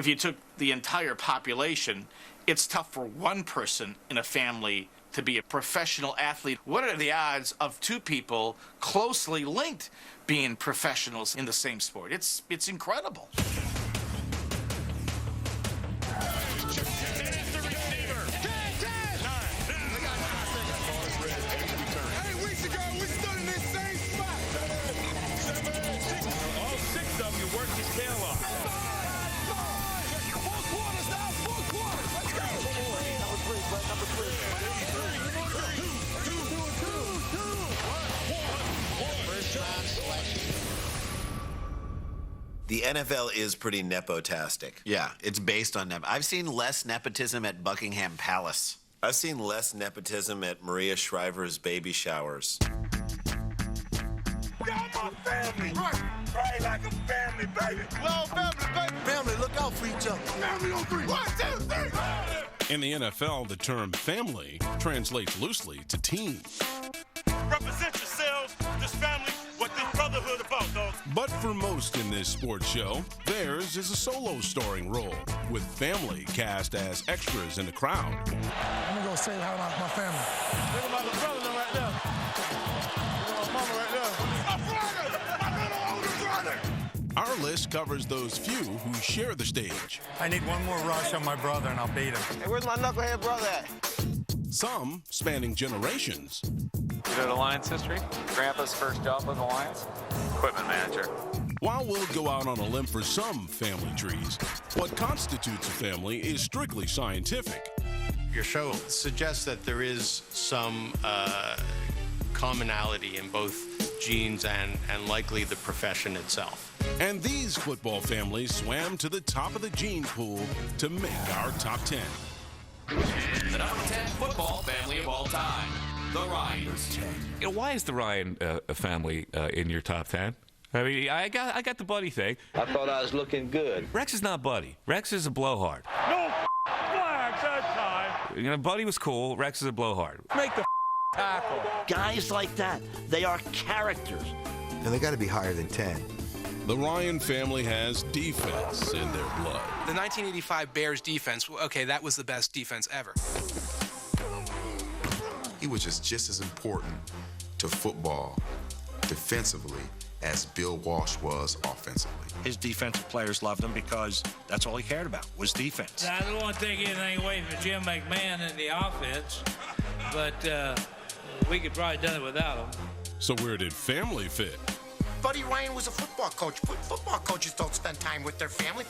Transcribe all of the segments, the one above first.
if you took the entire population, it's tough for one person in a family to be a professional athlete. What are the odds of two people closely linked being professionals in the same sport? It's incredible. The NFL is pretty nepotastic. Yeah, it's based on I've seen less nepotism at Buckingham Palace. I've seen less nepotism at Maria Shriver's baby showers. Y'all my family. Right. Pray like a family, baby. Love family, baby. Family, look out for each other. Family on three. 1, 2, 3. In the NFL, the term family translates loosely to team. Represent yourselves, this family, what this brotherhood about, dog. But for most in this sports show, theirs is a solo starring role, with family cast as extras in the crowd. I'm gonna go say hi to my family. Look at my little brother right there. Look at my mama right there. My brother! My little older brother! Our list covers those few who share the stage. I need one more rush on my brother and I'll beat him. Hey, where's my knucklehead brother at? Some spanning generations. You know the Lions history? Grandpa's first job with the Lions? Equipment manager. While we'll go out on a limb for some family trees, what constitutes a family is strictly scientific. Your show suggests that there is some commonality in both genes and likely the profession itself. And these football families swam to the top of the gene pool to make our top 10. The number 10 football family of all time, the Ryans. Why is the Ryan family in your top 10? I mean, I got the Buddy thing. I thought I was looking good. Rex is not Buddy. Rex is a blowhard. No flags that time. You know, Buddy was cool. Rex is a blowhard. Make the tackle. Guys like that, they are characters. And they got to be higher than 10. The Ryan family has defense in their blood. The 1985 Bears defense, okay, that was the best defense ever. He was just as important to football defensively as Bill Walsh was offensively. His defensive players loved him because that's all he cared about was defense. I don't want to take anything away from Jim McMahon in the offense, but we could probably done it without him. So where did family fit? Buddy Ryan was a football coach. Football coaches don't spend time with their family.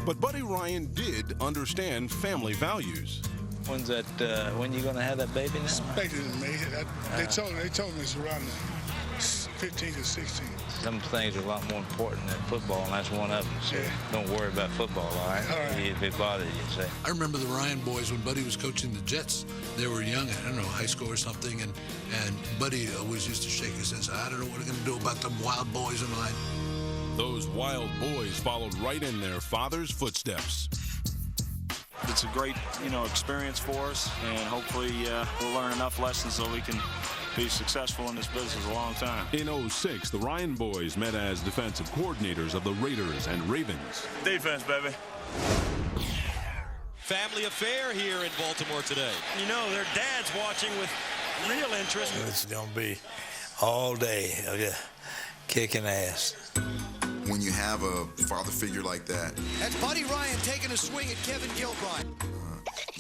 But Buddy Ryan did understand family values. When's that? When you gonna have that baby now? Expected to me. They told me it's around 15 to 16. Some things are a lot more important than football, and that's one of them. So don't worry about football, all right? If it bothers you, say. I remember the Ryan boys when Buddy was coaching the Jets. They were young, I don't know, high school or something, and Buddy always used to shake his head and say, I don't know what we're going to do about them wild boys of mine. Those wild boys followed right in their father's footsteps. It's a great, experience for us, and hopefully we'll learn enough lessons so we can be successful in this business a long time. In 2006, the Ryan boys met as defensive coordinators of the Raiders and Ravens. Defense, baby. Family affair here in Baltimore today. Their dad's watching with real interest. It's going to be all day kicking ass. When you have a father figure like that, That's Buddy Ryan taking a swing at Kevin Gilbride.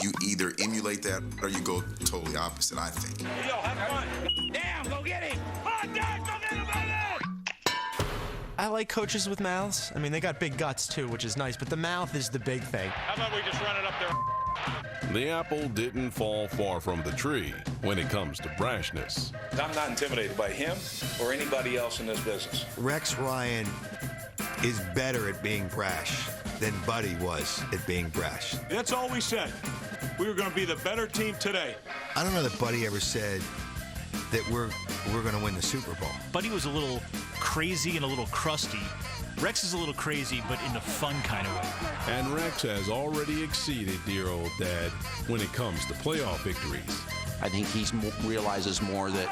you either emulate that or you go totally opposite, I think. Yo, have fun. Damn, go get him. Hot dog, go get him, baby. I like coaches with mouths. I mean, they got big guts too, which is nice, but the mouth is the big thing. How about we just run it up there? The apple didn't fall far from the tree when it comes to brashness. I'm not intimidated by him or anybody else in this business. Rex Ryan is better at being brash than Buddy was at being brash. That's all we said. We were going to be the better team today. I don't know that Buddy ever said that we're going to win the Super Bowl. Buddy was a little crazy and a little crusty. Rex is a little crazy, but in a fun kind of way. And Rex has already exceeded dear old dad when it comes to playoff victories. I think he realizes more that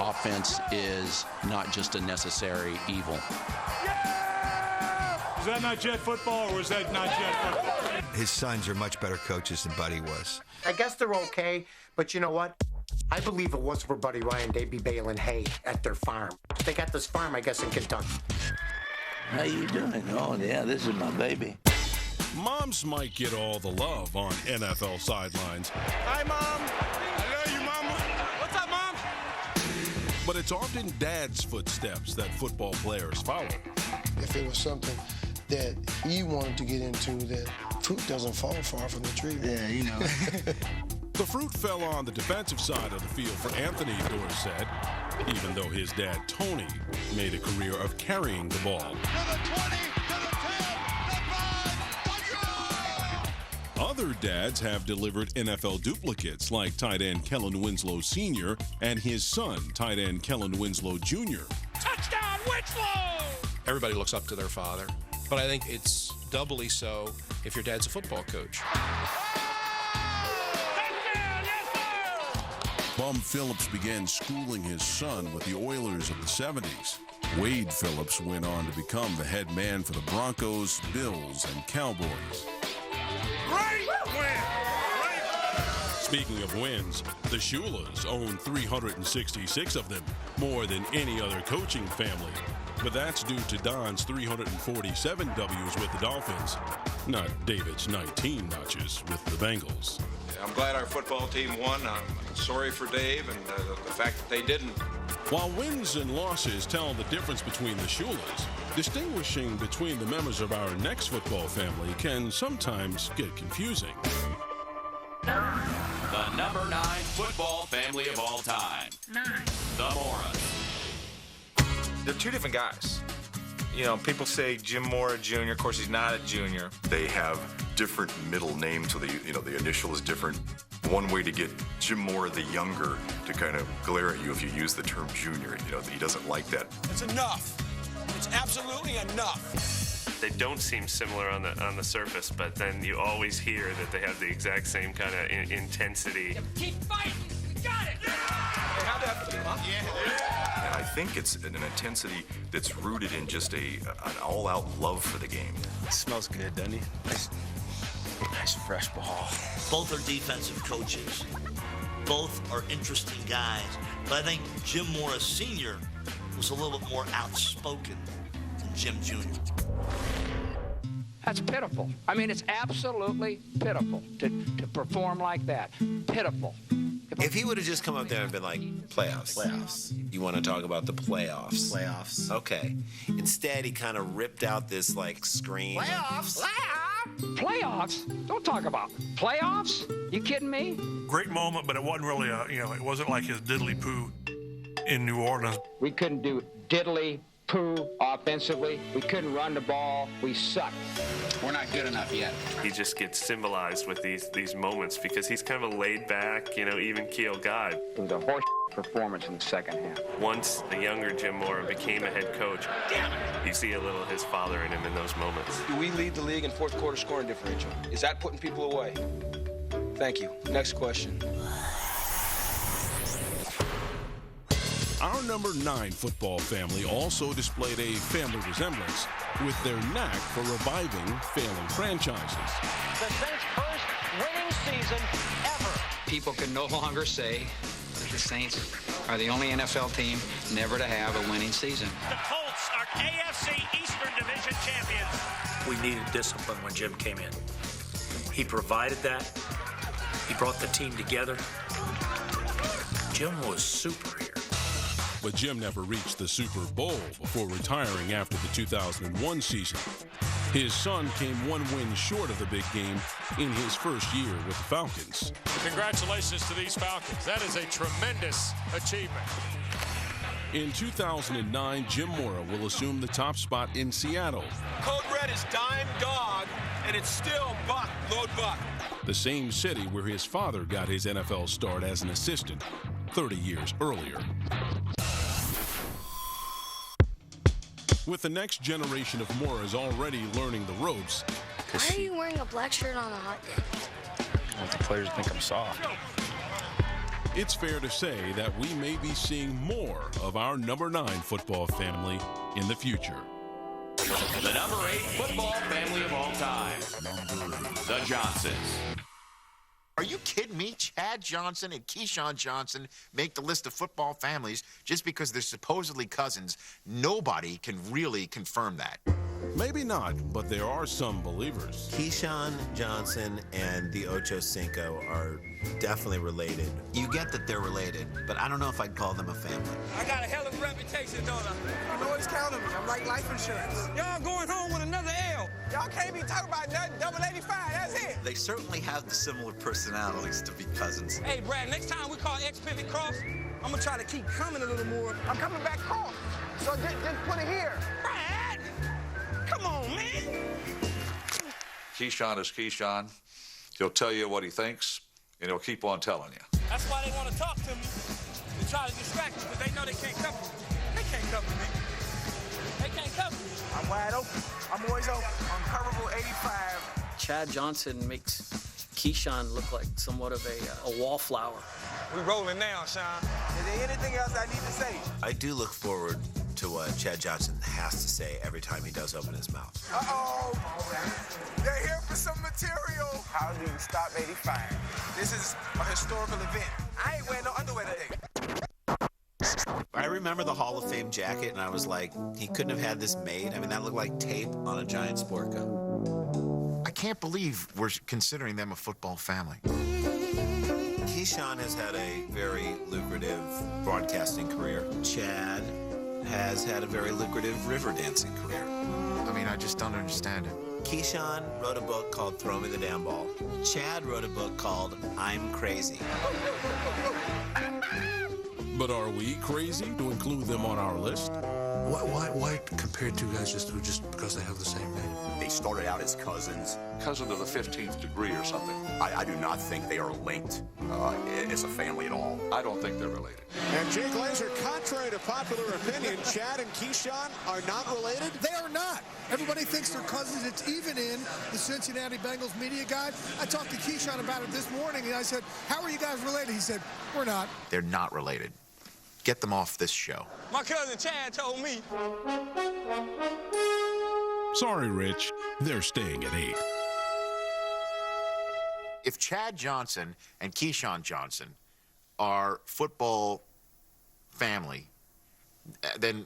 offense is not just a necessary evil. Was that not Jet football, or was that not Jet football? His sons are much better coaches than Buddy was. I guess they're okay, but you know what? I believe if it wasn't for Buddy Ryan, they'd be baling hay at their farm. They got this farm, I guess, in Kentucky. How you doing? Oh, yeah, this is my baby. Moms might get all the love on NFL sidelines. Hi, Mom. I love you, Mama. What's up, Mom? But it's often dad's footsteps that football players follow. If it was something that he wanted to get into, that fruit doesn't fall far from the tree. Yeah, you know. The fruit fell on the defensive side of the field for Anthony Dorsett, even though his dad, Tony, made a career of carrying the ball. Other dads have delivered NFL duplicates like tight end Kellen Winslow Sr. and his son, tight end Kellen Winslow Jr. Touchdown, Winslow! Everybody looks up to their father, but I think it's doubly so if your dad's a football coach. Bum Phillips began schooling his son with the Oilers of the 70s. Wade Phillips went on to become the head man for the Broncos, Bills, and Cowboys. Great win! Speaking of wins, the Shulas own 366 of them, more than any other coaching family. But that's due to Don's 347 W's with the Dolphins, not David's 19 notches with the Bengals. I'm glad our football team won. I'm sorry for Dave and the fact that they didn't. While wins and losses tell the difference between the Shulas, distinguishing between the members of our next football family can sometimes get confusing. The number 9 football family of all time. 9. The Moras. They're two different guys. You know, people say Jim Mora Jr. Of course, he's not a junior. They have different middle names, so the initial is different. One way to get Jim Mora the younger to kind of glare at you if you use the term junior. You know, he doesn't like that. It's enough. It's absolutely enough. They don't seem similar on the surface, but then you always hear that they have the exact same kind of intensity. Keep fighting. You got it. How'd that feel, huh? Yeah. And I think it's an intensity that's rooted in just an all-out love for the game. It smells good, doesn't he? Nice fresh ball. Both are defensive coaches. Both are interesting guys. But I think Jim Mora Sr. was a little bit more outspoken than Jim Jr. That's pitiful. I mean, it's absolutely pitiful to perform like that. Pitiful. If he would have just come up there and been like, playoffs. You want to talk about the playoffs? Playoffs. Okay. Instead, he kind of ripped out this, like, scream. Playoffs? Playoffs? Don't talk about playoffs. You kidding me? Great moment, but it wasn't really it wasn't like his diddly poo in New Orleans. We couldn't do diddly poo offensively. We couldn't run the ball. We sucked. We're not good enough yet. He just gets symbolized with these moments because he's kind of a laid back, even keel guy. It was a horse performance in the second half. Once the younger Jim Mora became a head coach, you see a little of his father in him in those moments. Do we lead the league in fourth quarter scoring differential? Is that putting people away? Thank you. Next question. Our number 9 football family also displayed a family resemblance with their knack for reviving failing franchises. The Saints' first winning season ever. People can no longer say that the Saints are the only NFL team never to have a winning season. The Colts are AFC Eastern Division champions. We needed discipline when Jim came in. He provided that. He brought the team together. Jim was super here. But Jim never reached the Super Bowl before retiring after the 2001 season. His son came one win short of the big game in his first year with the Falcons. Congratulations to these Falcons. That is a tremendous achievement. In 2009, Jim Mora will assume the top spot in Seattle. Code Red is dime dog, and it's still buck, load buck. The same city where his father got his NFL start as an assistant 30 years earlier. With the next generation of Moras already learning the ropes. Why are you wearing a black shirt on a hot day? I want the players to think I'm soft. It's fair to say that we may be seeing more of our number 9 football family in the future. The number 8 football family of all time, the Johnsons. Are you kidding me? Chad Johnson and Keyshawn Johnson make the list of football families just because they're supposedly cousins. Nobody can really confirm that. Maybe not, but there are some believers. Keyshawn Johnson and the Ocho Cinco are definitely related. You get that they're related, but I don't know if I'd call them a family. I got a hell of a reputation, don't I? You always count on me. I'm like life insurance. Y'all going home with another L. Y'all can't be talking about nothing. Double 85, that's it. They certainly have the similar personalities to be cousins. Hey, Brad, next time we call X-Pivot Cross, I'm going to try to keep coming a little more. I'm coming back cross, so just put it here. Brad! Come on, man. Keyshawn is Keyshawn. He'll tell you what he thinks, and he'll keep on telling you. That's why they want to talk to me. They try to distract me, because they know they can't cover me. They can't cover me. They can't cover me. I'm wide open. I'm always open. Uncoverable 85. Chad Johnson makes Keyshawn look like somewhat of a wallflower. We rolling now, Sean. Is there anything else I need to say? I do look forward to what Chad Johnson has to say every time he does open his mouth. Uh-oh. They're here for some material. How do you stop 85? This is a historical event. I ain't wearing no underwear today. I remember the Hall of Fame jacket, and I was like, he couldn't have had this made. I mean, that looked like tape on a giant sport coat. I can't believe we're considering them a football family. Keyshawn has had a very lucrative broadcasting career. Chad has had a very lucrative river dancing career. I mean, I just don't understand it. Keyshawn wrote a book called Throw Me the Damn Ball. Chad wrote a book called I'm Crazy. But are we crazy to include them on our list? Why compare two guys just because they have the same name? They started out as cousins. Cousin to the 15th degree or something. I do not think they are linked as a family at all. I don't think they're related. And Jake Laser, contrary to popular opinion, Chad and Keyshawn are not related? They are not. Everybody thinks they're cousins. It's even in the Cincinnati Bengals media guide. I talked to Keyshawn about it this morning, and I said, how are you guys related? He said, we're not. They're not related. Get them off this show. My cousin Chad told me. Sorry, Rich. They're staying at 8. If Chad Johnson and Keyshawn Johnson are football family, then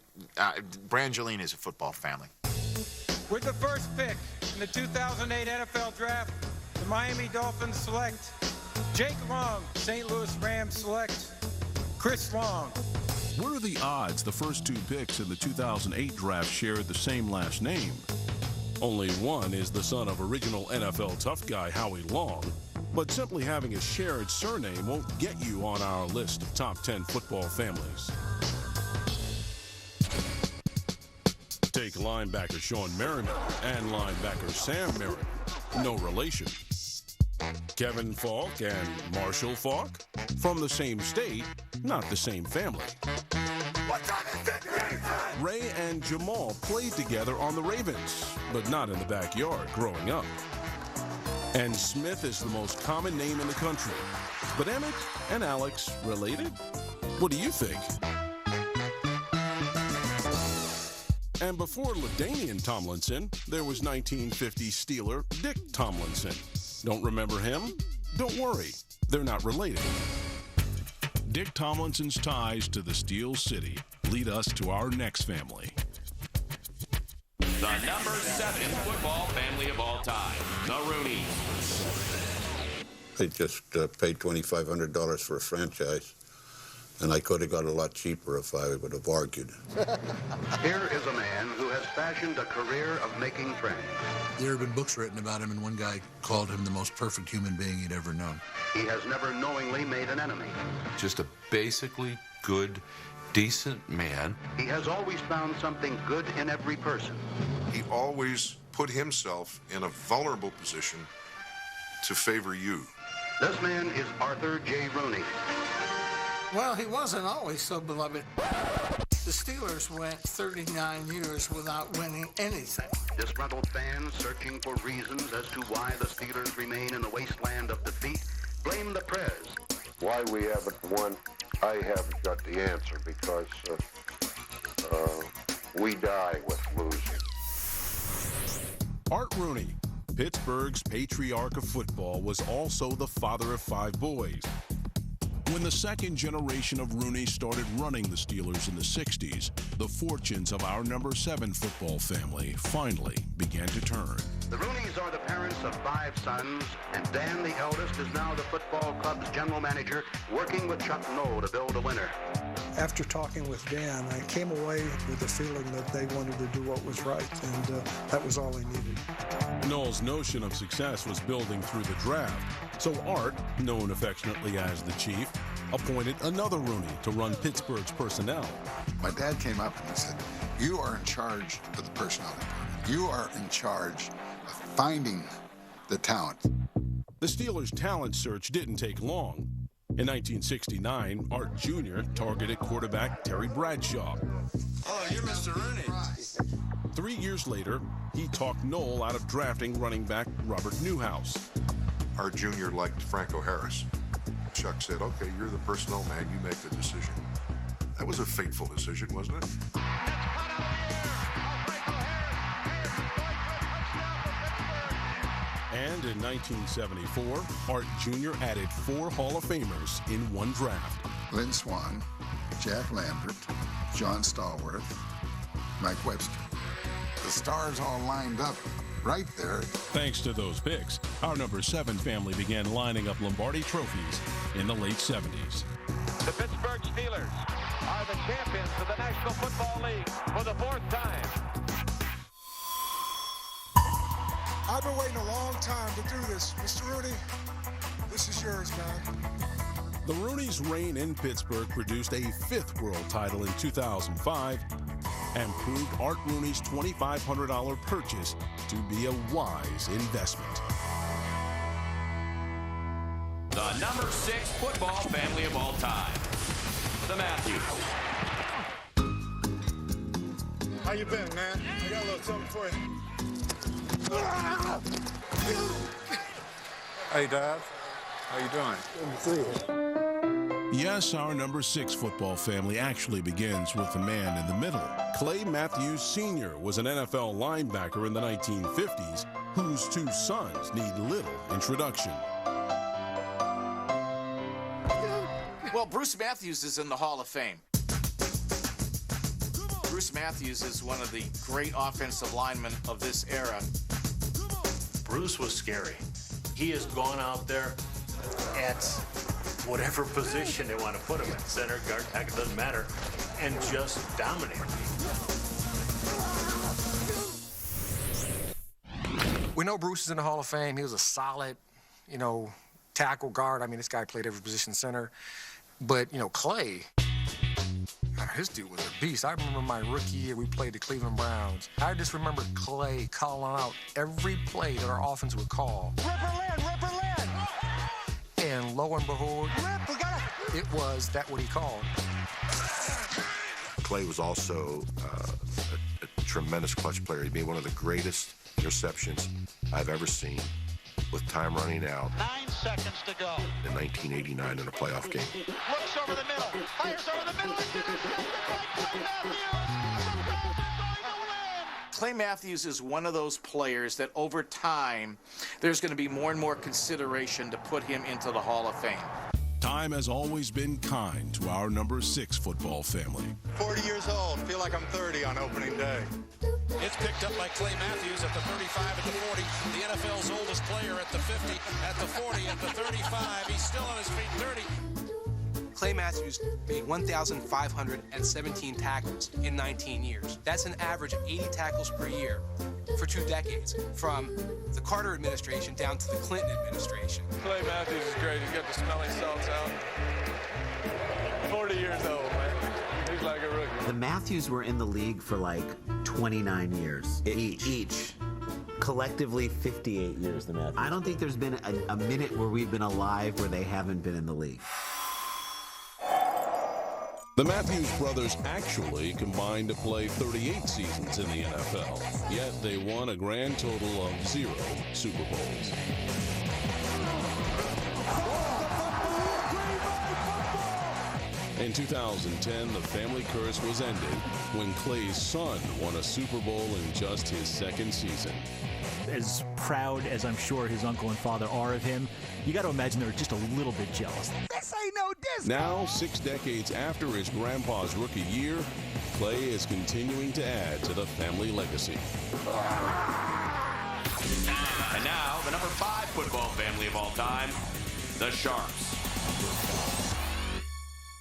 Brangelina is a football family. With the first pick in the 2008 NFL Draft, the Miami Dolphins select Jake Long. St. Louis Rams select Chris Long. What are the odds the first 2 picks in the 2008 draft shared the same last name? Only one is the son of original NFL tough guy Howie Long, but simply having a shared surname won't get you on our list of top 10 football families. Take linebacker Sean Merriman and linebacker Sam Merriman. No relation. Kevin Falk and Marshall Falk? From the same state, not the same family. Ray and Jamal played together on the Ravens, but not in the backyard growing up. And Smith is the most common name in the country. But Emmett and Alex related? What do you think? And before LaDainian Tomlinson, there was 1950 Steeler Dick Tomlinson. Don't remember him? Don't worry, they're not related. Dick Tomlinson's ties to the Steel City lead us to our next family. The number 7 football family of all time, the Rooneys. I just paid $2,500 for a franchise, and I could have got a lot cheaper if I would have argued. Here is a man who has fashioned a career of making friends. There have been books written about him, and one guy called him the most perfect human being he'd ever known. He has never knowingly made an enemy. Just a basically good, decent man. He has always found something good in every person. He always put himself in a vulnerable position to favor you. This man is Arthur J. Rooney. Well, he wasn't always so beloved. The Steelers went 39 years without winning anything. Disgruntled fans searching for reasons as to why the Steelers remain in the wasteland of defeat blame the Prez. Why we haven't won, I haven't got the answer, because we die with losing. Art Rooney, Pittsburgh's patriarch of football, was also the father of 5 boys. When the second generation of Rooney started running the Steelers in the 60s, the fortunes of our number 7 football family finally began to turn. The Rooneys are the parents of 5 sons, and Dan, the eldest, is now the football club's general manager, working with Chuck Noll to build a winner. After talking with Dan, I came away with the feeling that they wanted to do what was right, and that was all they needed. Noll's notion of success was building through the draft, so Art, known affectionately as the Chief, appointed another Rooney to run Pittsburgh's personnel. My dad came up and he said, "You are in charge of the personnel department. You are in charge of finding the talent." The Steelers' talent search didn't take long. In 1969, Art Jr. targeted quarterback Terry Bradshaw. Oh, you're Mr. Rooney. 3 years later, he talked Noll out of drafting running back Robert Newhouse. Art Jr. liked Franco Harris. Chuck said, "Okay, you're the personnel man. You make the decision." That was a fateful decision, wasn't it? And in 1974, Art Jr. added 4 Hall of Famers in one draft. Lynn Swann, Jack Lambert, John Stallworth, Mike Webster. The stars all lined up right there. Thanks to those picks, our number 7 family began lining up Lombardi trophies in the late 70s. The Pittsburgh Steelers are the champions of the National Football League for the 4th time. I've been waiting a long time to do this. Mr. Rooney, this is yours, man. The Rooney's reign in Pittsburgh produced a 5th world title in 2005 and proved Art Rooney's $2,500 purchase to be a wise investment. The number 6 football family of all time, the Matthews. How you been, man? I got a little something for you. Hey, Dad. How you doing? Good to see you. Yes, our number 6 football family actually begins with the man in the middle. Clay Matthews Sr. was an NFL linebacker in the 1950s whose 2 sons need little introduction. Well, Bruce Matthews is in the Hall of Fame. Bruce Matthews is one of the great offensive linemen of this era. Bruce was scary. He has gone out there at whatever position they want to put him in, center, guard, tackle, doesn't matter, and just dominate. We know Bruce is in the Hall of Fame. He was a solid, tackle guard. I mean, this guy played every position center. But, Clay, his dude was a beast. I remember my rookie year, we played the Cleveland Browns. I just remember Clay calling out every play that our offense would call. Ripper Lynn! And lo and behold, it was what he called. Clay was also a tremendous clutch player. He made one of the greatest interceptions I've ever seen with time running out. 9 seconds to go. In 1989 in a playoff game. Looks over the middle, fires over the middle, Clay Matthews is one of those players that over time, there's going to be more and more consideration to put him into the Hall of Fame. Time has always been kind to our number 6 football family. 40 years old. Feel like I'm 30 on opening day. It's picked up by Clay Matthews at the 35, at the 40. The NFL's oldest player at the 50, at the 40, at the 35. He's still on his feet, 30. Clay Matthews made 1,517 tackles in 19 years. That's an average of 80 tackles per year for 2 decades, from the Carter administration down to the Clinton administration. Clay Matthews is great. He's got the smelling salts out. 40 years old, man. He's like a rookie. The Matthews were in the league for like 29 years each. Collectively 58 years, the Matthews. I don't think there's been a minute where we've been alive where they haven't been in the league. The Matthews brothers actually combined to play 38 seasons in the NFL, yet they won a grand total of 0 Super Bowls. In 2010, the family curse was ended when Clay's son won a Super Bowl in just his 2nd season. as proud as I'm sure his uncle and father are of him, you got to imagine they're just a little bit jealous. This ain't no Disney. Now, 6 decades after his grandpa's rookie year, Clay is continuing to add to the family legacy. And now, the number 5 football family of all time, the Sharps.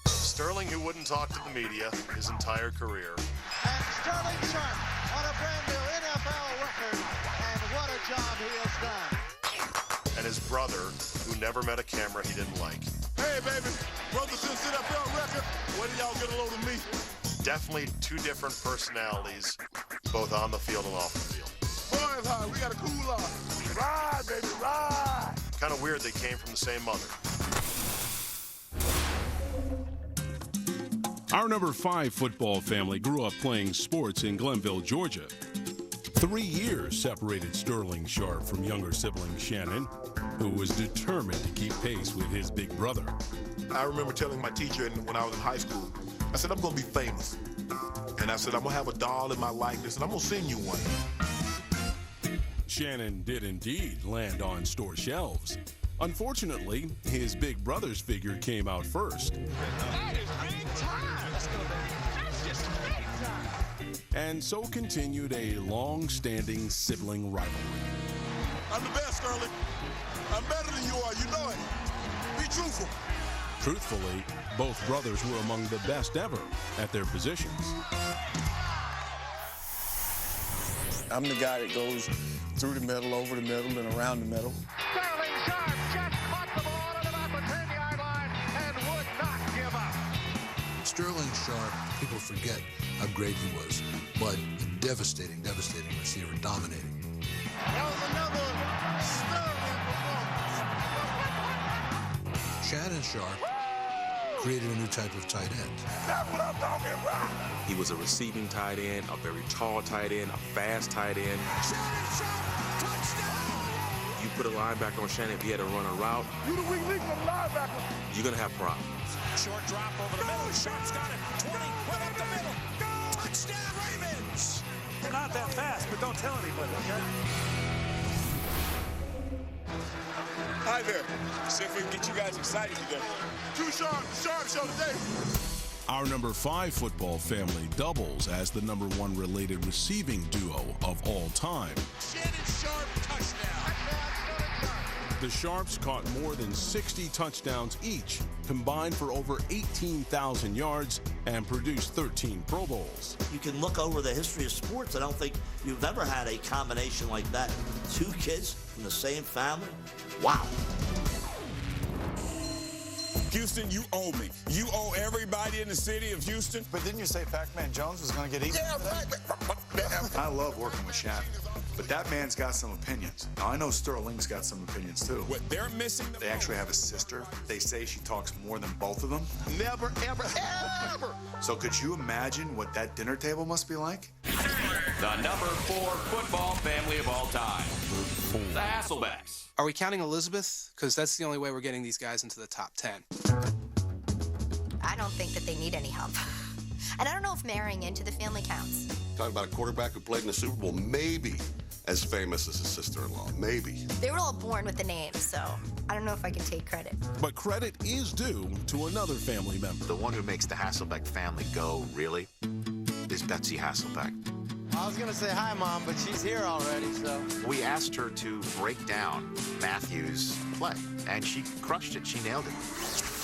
Sterling, who wouldn't talk to the media his entire career. And Sterling Sharp on a brand new NFL record, and what a job he has done. And his brother, who never met a camera he didn't like. Hey, baby, brother since NFL record, when y'all get a load of me? Definitely 2 different personalities, both on the field and off the field. Boys, high, we got a cool off. Ride, baby, ride. Kind of weird they came from the same mother. Our number 5 football family grew up playing sports in Glenville, Georgia. 3 years separated Sterling Sharp from younger sibling Shannon, who was determined to keep pace with his big brother. I remember telling my teacher when I was in high school, I said, I'm going to be famous. And I said, I'm going to have a doll in my likeness, and I'm going to send you one. Shannon did indeed land on store shelves. Unfortunately, his big brother's figure came out first. That is big time. That's just big time. And so continued a long-standing sibling rivalry. I'm the best, Sterling. I'm better than you are, you know it. Be truthful. Truthfully, both brothers were among the best ever at their positions. I'm the guy that goes through the middle, over the middle, and around the middle. Sterling Sharp just caught the ball at about the 10-yard line and would not give up. Sterling Sharp, people forget how great he was, but a devastating receiver, dominating. That was another Sterling performance. Shannon Sharp created a new type of tight end. That's what I'm talking about. He was a receiving tight end, a very tall tight end, a fast tight end. Shannon Sharp, touchdown! You put a linebacker on Shannon, if he had to run a route, You the weak link on the linebacker. you're going to have problems. Short drop over the middle. Sharp's got it. 20, went up the middle. Touchdown, Ravens. Not that fast, but don't tell anybody, okay? Hi there. See if we can get you guys excited today. Too sharp show today. Our number 5 football family doubles as the number 1 related receiving duo of all time. Shannon Sharp, touchdown. The Sharps caught more than 60 touchdowns each, combined for over 18,000 yards, and produced 13 Pro Bowls. You can look over the history of sports. I don't think you've ever had a combination like that. 2 kids from the same family. Wow. Houston, you owe me. You owe everybody in the city of Houston. But didn't you say Pac-Man Jones was going to get eaten? I love working with Shannon, but that man's got some opinions. Now, I know Sterling's got some opinions, too. What they're missing... They actually have a sister. They say she talks more than both of them. Never, ever, ever. So could you imagine what that dinner table must be like? The number 4 football family of all time, the Hasselbecks. Are we counting Elizabeth? Because that's the only way we're getting these guys into the top 10. I don't think that they need any help. And I don't know if marrying into the family counts. Talking about a quarterback who played in the Super Bowl, maybe as famous as his sister-in-law, maybe. They were all born with the name, so I don't know if I can take credit. But credit is due to another family member. The one who makes the Hasselbeck family go, really, is Betsy Hasselbeck. I was going to say hi, Mom, but she's here already, so. We asked her to break down Matthew's play, and she crushed it. She nailed it.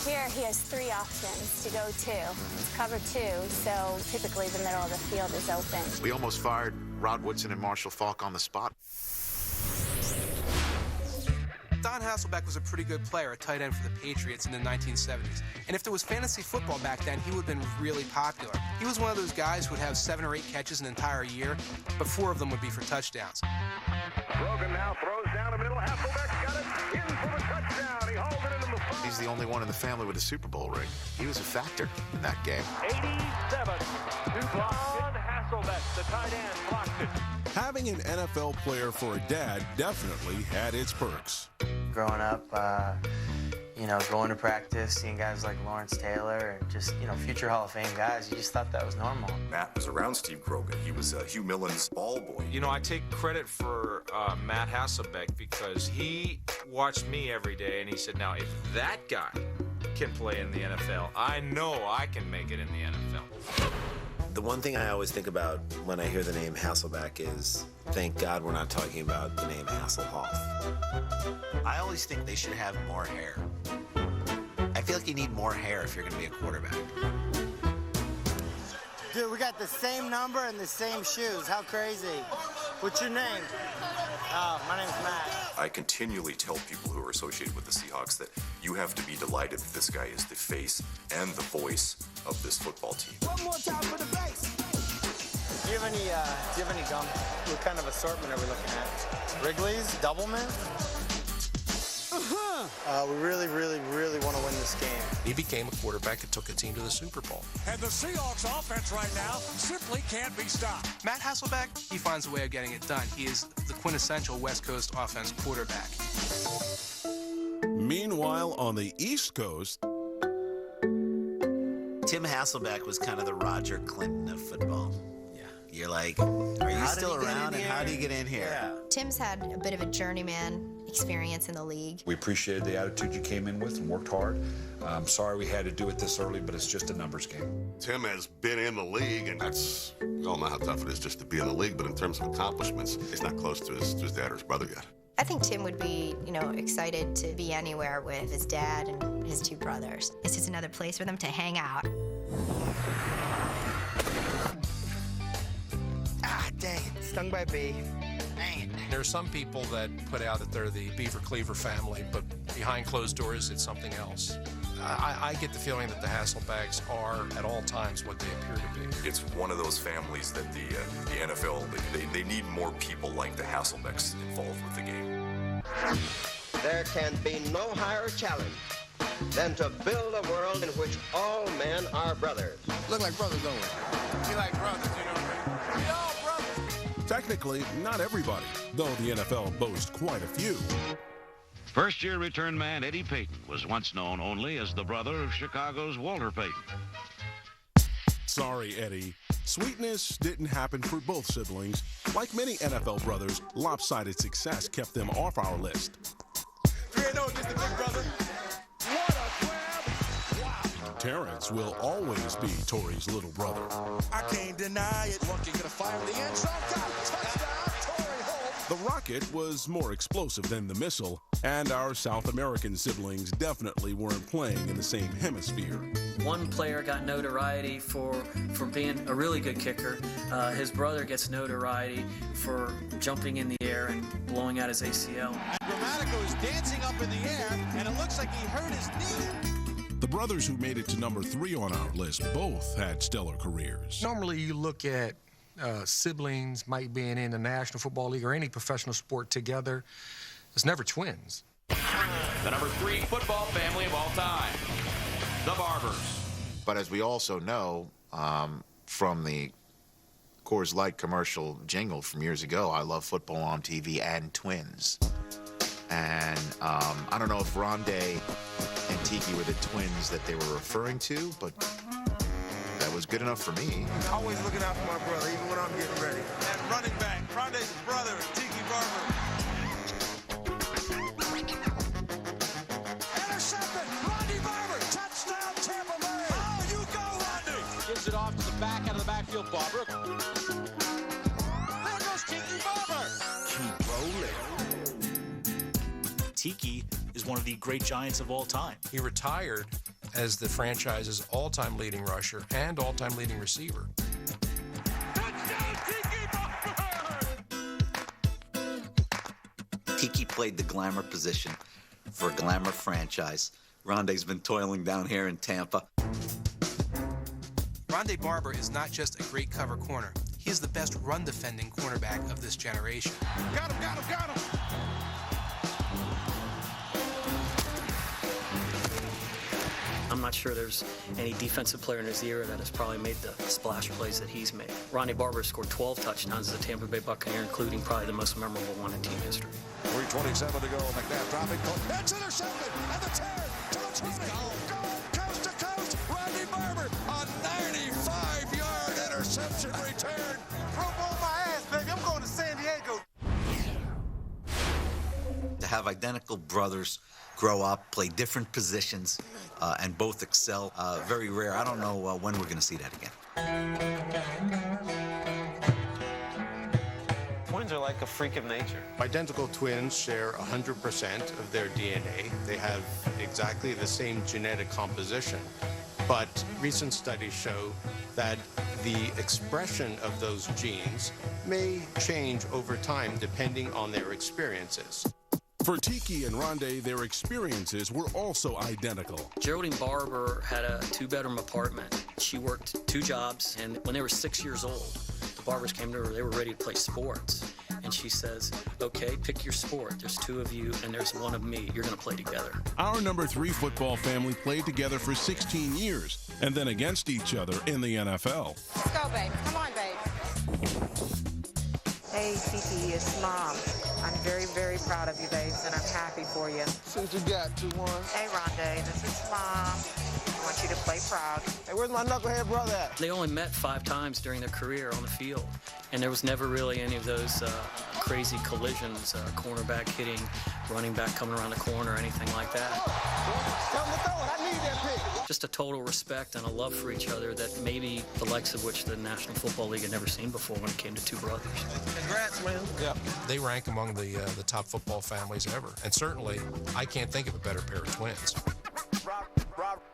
Here he has 3 options to go to. It's cover 2, so typically the middle of the field is open. We almost fired Rod Woodson and Marshall Faulk on the spot. Don Hasselbeck was a pretty good player, a tight end for the Patriots in the 1970s. And if there was fantasy football back then, he would have been really popular. He was one of those guys who would have 7 or 8 catches an entire year, but 4 of them would be for touchdowns. Brogan now throws down the middle. Hasselbeck got it in for the touchdown. He hauled it into the 5. He's the only one in the family with a Super Bowl ring. He was a factor in that game. 87. Don Hasselbeck, the tight end, blocked it. Having an NFL player for a dad definitely had its perks. Growing up, You know, going to practice, seeing guys like Lawrence Taylor and just, you know, future Hall of Fame guys, you just thought that was normal. Matt was around Steve Krogan. He was Hugh Millen's ball boy. You know, I take credit for Matt Hasselbeck because he watched me every day and he said, now, if that guy can play in the NFL, I know I can make it in the NFL. The one thing I always think about when I hear the name Hasselbeck is, thank God we're not talking about the name Hasselhoff. I always think they should have more hair. I feel like you need more hair if you're going to be a quarterback. Dude, we got the same number and the same shoes. How crazy. What's your name? Oh, my name's Matt. I continually tell people who are associated with the Seahawks that you have to be delighted that this guy is the face and the voice of this football team. One more time for the bass. Do you have any gum? What kind of assortment are we looking at? Wrigley's? Doublemint? We really, really, really want to win this game. He became a quarterback and took a team to the Super Bowl. And the Seahawks offense right now simply can't be stopped. Matt Hasselbeck, he finds a way of getting it done. He is the quintessential West Coast offense quarterback. Meanwhile, on the East Coast, Tim Hasselbeck was kind of the Roger Clinton of football. Yeah. You're like, are you still around and how do you get in here? Yeah. Tim's had a bit of a journeyman experience in the league. We appreciated the attitude you came in with and worked hard. I'm sorry we had to do it this early, but it's just a numbers game. Tim has been in the league, and we all know how tough it is just to be in the league, but in terms of accomplishments, he's not close to his dad or his brother yet. I think Tim would be, you know, excited to be anywhere with his dad and his two brothers. It's just another place for them to hang out. Ah, dang it. Stung by a bee. Dang it. There are some people that put out that they're the Beaver Cleaver family, but behind closed doors, it's something else. I get the feeling that the Hasselbecks are, at all times, what they appear to be. It's one of those families that the NFL, they need more people like the Hasselbecks involved with the game. There can be no higher challenge than to build a world in which all men are brothers. Look like brothers, don't we? We like brothers, you know. We all brothers. technically not everybody, though the NFL boasts quite a few. First-year return man Eddie Payton was once known only as the brother of Chicago's Walter Payton. Sorry, Eddie. Sweetness didn't happen for both siblings. Like many NFL brothers, lopsided success kept them off our list. 3-0 against the big brother. What a grab! Wow. Terrence will always be Torrey's little brother. I can't deny it. Lucky gonna fire in the end zone. Touchdown, Torrey Holt. The rocket was more explosive than the missile, and our South American siblings definitely weren't playing in the same hemisphere. One player got notoriety for being a really good kicker. His brother gets notoriety for jumping in the air and blowing out his ACL. Grammatico is dancing up in the air, and it looks like he hurt his knee. The brothers who made it to number 3 on our list both had stellar careers. Normally you look at siblings might be in the National Football League or any professional sport together. It's never twins. The number 3 football family of all time, the Barbers. But as we also know from the Coors Light commercial jingle from years ago, I love football on TV and twins. And I don't know if Rondé and Tiki were the twins that they were referring to, but that was good enough for me. Always looking out for my brother, even when I'm getting ready. And running back, Rondé's brother, Tiki Barber. Intercepted, Ronde Barber, touchdown Tampa Bay. Oh, you go, Ronde. Gives it off to the back, out of the backfield, Barber. There goes Tiki Barber. Keep rolling. Tiki is one of the great Giants of all time. He retired as the franchise's all-time leading rusher and all-time leading receiver. Tiki played the glamour position for a glamour franchise. Rondé's been toiling down here in Tampa. Rondé Barber is not just a great cover corner. He is the best run-defending cornerback of this generation. Got him, got him, got him. I'm not sure there's any defensive player in his era that has probably made the splash plays that he's made. Rondé Barber scored 12 touchdowns as a Tampa Bay Buccaneer, including probably the most memorable one in team history. Great 2:27 to go. McNabb dropping. It's intercepted at the 10 to the 20. Goal, coast to coast. Randy Barber, a 95-yard interception return. Rope on my ass, baby. I'm going to San Diego. To have identical brothers grow up, play different positions, and both excel, very rare. I don't know when we're going to see that again. Twins are like a freak of nature. Identical twins share 100% of their DNA. They have exactly the same genetic composition. But recent studies show that the expression of those genes may change over time depending on their experiences. For Tiki and Rondé, their experiences were also identical. Geraldine Barber had a 2-bedroom apartment. She worked 2 jobs, and when they were 6 years old, the Barbers came to her, they were ready to play sports. And she says, okay, pick your sport. There's 2 of you, and there's 1 of me. You're going to play together. Our number 3 football family played together for 16 years, and then against each other in the NFL. Let's go, babe. Come on, babe. Hey, Tiki, it's Mom. I'm very, very proud of you, babes, and I'm happy for you. Since you got 2-1. Hey, Rondé, this is Mom. I want you to play proud. Hey, where's my knucklehead brother at? They only met 5 times during their career on the field, and there was never really any of those crazy collisions, cornerback hitting, running back coming around the corner, anything like that. Come to throw it. I need that pick. Just a total respect and a love for each other that maybe the likes of which the National Football League had never seen before when it came to 2 brothers. Congrats, man. Yeah, they rank among the top football families ever. And certainly, I can't think of a better pair of twins.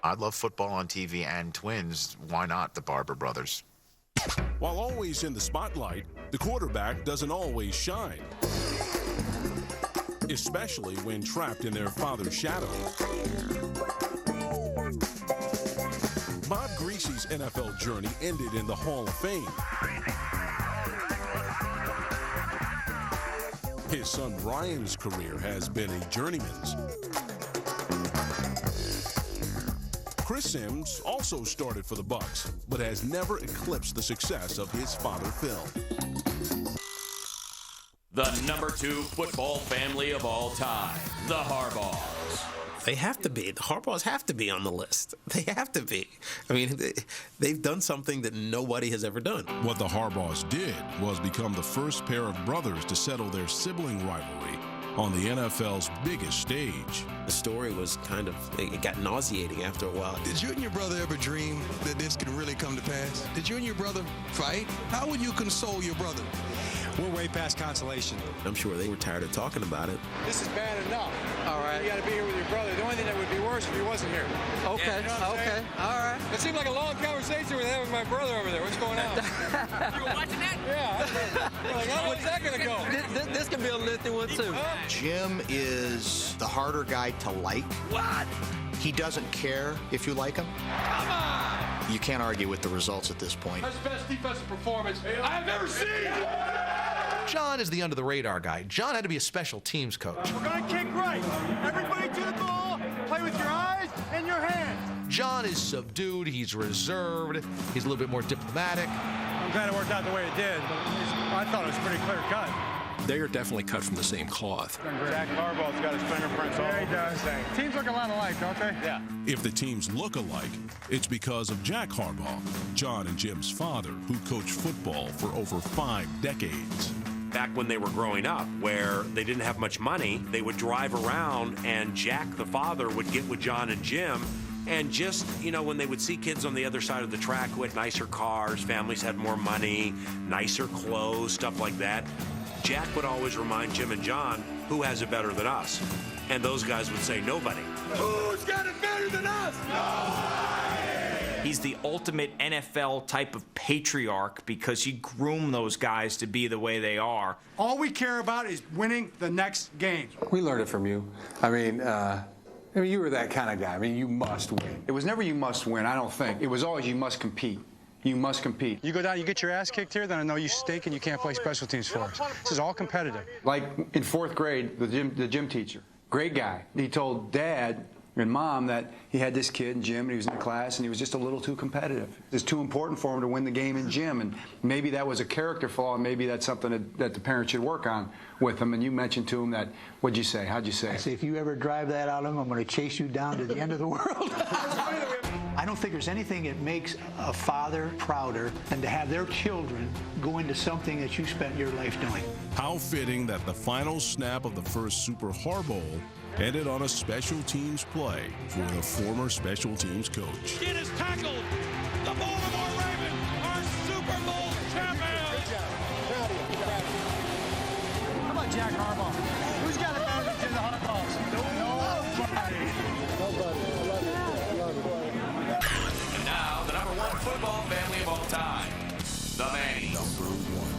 I love football on TV and twins. Why not the Barber brothers? While always in the spotlight, the quarterback doesn't always shine, especially when trapped in their father's shadow. Bob Greasy's NFL journey ended in the Hall of Fame. His son Brian's career has been a journeyman's. Chris Sims also started for the Bucs, but has never eclipsed the success of his father, Phil. The number 2 football family of all time, the Harbaughs. They have to be. The Harbaughs have to be on the list. They have to be. I mean, they've done something that nobody has ever done. What the Harbaughs did was become the first pair of brothers to settle their sibling rivalry on the NFL's biggest stage. The story was it got nauseating after a while. Did you and your brother ever dream that this could really come to pass? Did you and your brother fight? How would you console your brother? We're way past consolation. I'm sure they were tired of talking about it. This is bad enough. All right. You got to be here with your brother. The only thing that would be worse if he wasn't here. Okay. Yeah, you know Okay. All right. It seemed like a long conversation we had with my brother over there. What's going on? You were watching that? Yeah. Like, how's that going to go? This can be a lengthy one, too. Jim is the harder guy to like. What? He doesn't care if you like him. Come on! You can't argue with the results at this point. That's the best defensive performance I've ever seen! John is the under-the-radar guy. John had to be a special teams coach. We're going to kick right. Everybody to the ball. Play with your eyes and your hands. John is subdued. He's reserved. He's a little bit more diplomatic. I'm glad it worked out the way it did, but I thought it was pretty clear cut. They are definitely cut from the same cloth. Jack Harbaugh's got his fingerprints all over. Yeah, he does. Teams look a lot alike, don't they? Yeah. If the teams look alike, it's because of Jack Harbaugh, John and Jim's father, who coached football for over 5 decades. Back when they were growing up, where they didn't have much money, they would drive around and Jack, the father, would get with John and Jim. And just, when they would see kids on the other side of the track who had nicer cars, families had more money, nicer clothes, stuff like that, Jack would always remind Jim and John, who has it better than us? And those guys would say, nobody. Who's got it better than us? Nobody! He's the ultimate NFL type of patriarch because he groomed those guys to be the way they are. All we care about is winning the next game. We learned it from you. I mean, you were that kind of guy. I mean, you must win. It was never you must win, I don't think. It was always you must compete. You must compete. You go down, you get your ass kicked here, then I know you stink and you can't play special teams for us. This is all competitive. Like in 4th grade, the gym teacher, great guy. He told Dad, and Mom that he had this kid in gym, and he was in the class, and he was just a little too competitive. It was too important for him to win the game in gym, and maybe that was a character flaw, and maybe that's something that the parents should work on with him. And you mentioned to him that, what'd you say? How'd you say? I say, if you ever drive that out of him, I'm going to chase you down to the end of the world. I don't think there's anything that makes a father prouder than to have their children go into something that you spent your life doing. How fitting that the final snap of the first Super Har Bowl ended on a special teams play for the former special teams coach. It is tackled. The Baltimore Ravens are Super Bowl champions. Good job. Proud of you. Proud of you. How about Jack Harbaugh? Who's got an advantage in the Harbaughs? Nobody. I love it. I love it. And now, the number one football family of all time, the Mannings. Number one.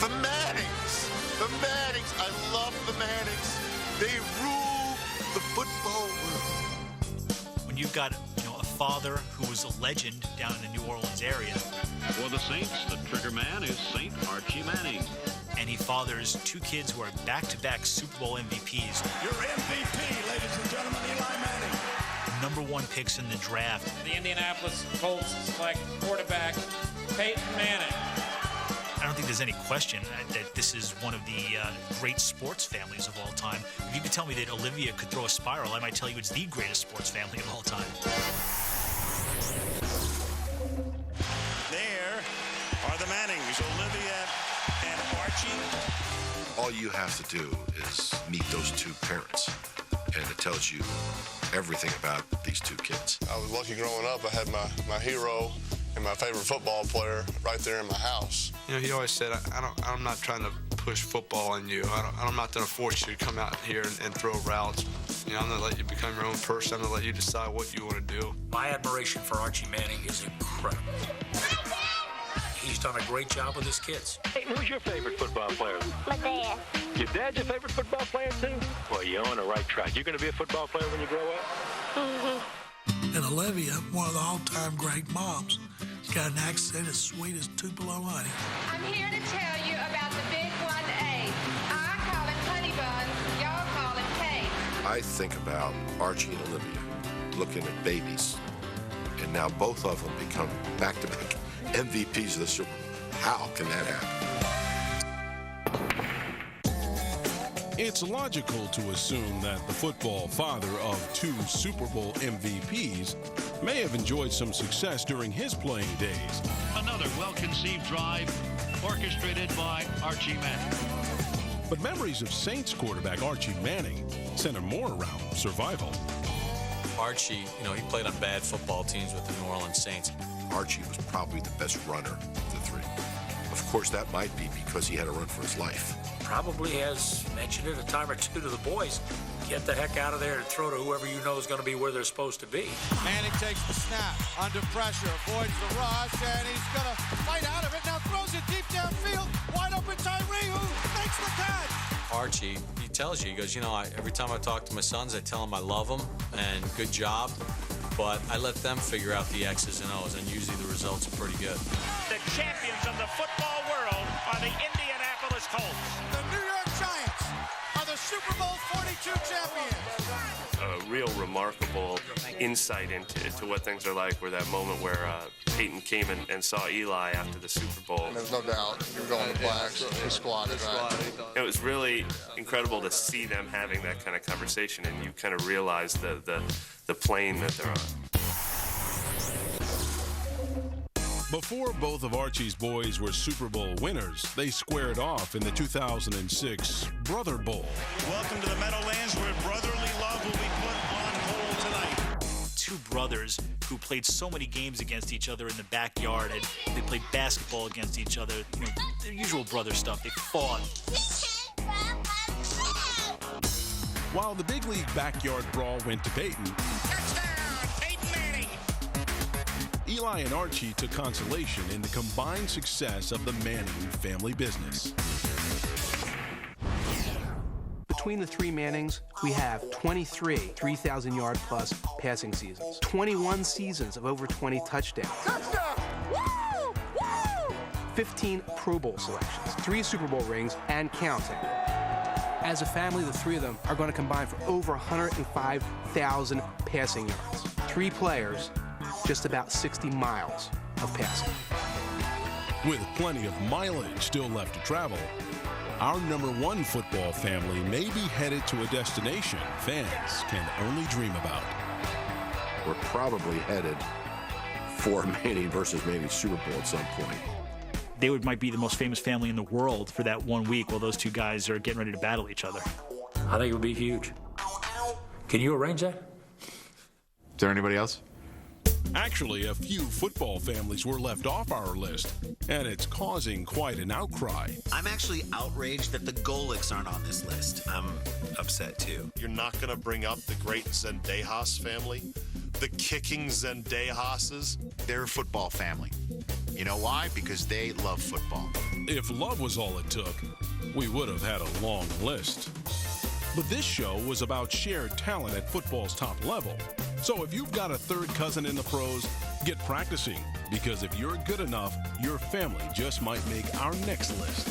The Mannings. The Mannings. I love the Mannings. They rule the football world. When you've got, a father who was a legend down in the New Orleans area. For the Saints, the trigger man is St. Archie Manning. And he fathers two kids who are back-to-back Super Bowl MVPs. Your MVP, ladies and gentlemen, Eli Manning. #1 picks in the draft. The Indianapolis Colts select quarterback Peyton Manning. I don't think there's any question that this is one of the great sports families of all time. If you could tell me that Olivia could throw a spiral, I might tell you it's the greatest sports family of all time. There are the Mannings, Olivia and Archie. All you have to do is meet those two parents, and it tells you everything about these two kids. I was lucky growing up. I had my hero and my favorite football player right there in my house. He always said, I'm not trying to push football on you. I'm not going to force you to come out here and throw routes. I'm going to let you become your own person. I'm going to let you decide what you want to do. My admiration for Archie Manning is incredible. He's done a great job with his kids. Hey, who's your favorite football player? My dad. Your dad's your favorite football player, too? Well, you're on the right track. You're going to be a football player when you grow up? Mm-hmm. And Olivia, one of the all-time great moms, got an accent as sweet as Tupelo honey. I'm here to tell you about the big 1A. I call him Honey Buns. Y'all call him Cake. I think about Archie and Olivia looking at babies, and now both of them become back-to-back MVPs of the Super Bowl. How can that happen? It's logical to assume that the football father of two Super Bowl MVPs may have enjoyed some success during his playing days. Another well-conceived drive orchestrated by Archie Manning. But memories of Saints quarterback Archie Manning center more around survival. Archie, he played on bad football teams with the New Orleans Saints. Archie was probably the best runner of the three. Of course, that might be because he had to run for his life. Probably has mentioned it a time or two to the boys. Get the heck out of there and throw to whoever you know is going to be where they're supposed to be. Manning takes the snap, under pressure, avoids the rush, and he's going to fight out of it. Now throws it deep downfield. Wide open Tyree, who makes the catch. Archie, he tells you, he goes, every time I talk to my sons, I tell them I love them and good job. But I let them figure out the X's and O's, and usually the results are pretty good. The champions of the football world are the Indianapolis Colts. The New York Giants are the Super Bowl 42 champions. A real remarkable insight into what things are like, where that moment where Peyton came and saw Eli after the Super Bowl. And there's no doubt you're going to blacks. He squatted, right? It was really incredible to see them having that kind of conversation, and you kind of realize the plane that they're on. Before both of Archie's boys were Super Bowl winners, they squared off in the 2006 Brother Bowl. Welcome to the Meadowlands, where brotherly love will be put on hold tonight. Two brothers who played so many games against each other in the backyard, and they played basketball against each other. The usual brother stuff. They fought. While the big league backyard brawl went to Peyton, Touchdown, Peyton Manning. Eli and Archie took consolation in the combined success of the Manning family business. Between the three Mannings, we have 23 3,000-yard plus passing seasons, 21 seasons of over 20 touchdowns. Touchdown! Woo! Woo! 15 Pro Bowl selections, 3 Super Bowl rings, and counting. As a family, the three of them are going to combine for over 105,000 passing yards. 3 players, just about 60 miles of passing. With plenty of mileage still left to travel, our #1 football family may be headed to a destination fans can only dream about. We're probably headed for Manning versus Manning Super Bowl at some point. They might be the most famous family in the world for that 1 week while those two guys are getting ready to battle each other. I think it would be huge. Can you arrange that? Is there anybody else? Actually, a few football families were left off our list, and it's causing quite an outcry. I'm actually outraged that the Golics aren't on this list. I'm upset too. You're not going to bring up the great Zendejas family? The kicking Zendejas's? They're a football family. You know why? Because they love football. If love was all it took, we would have had a long list. But this show was about shared talent at football's top level. So if you've got a third cousin in the pros, get practicing, because if you're good enough, your family just might make our next list.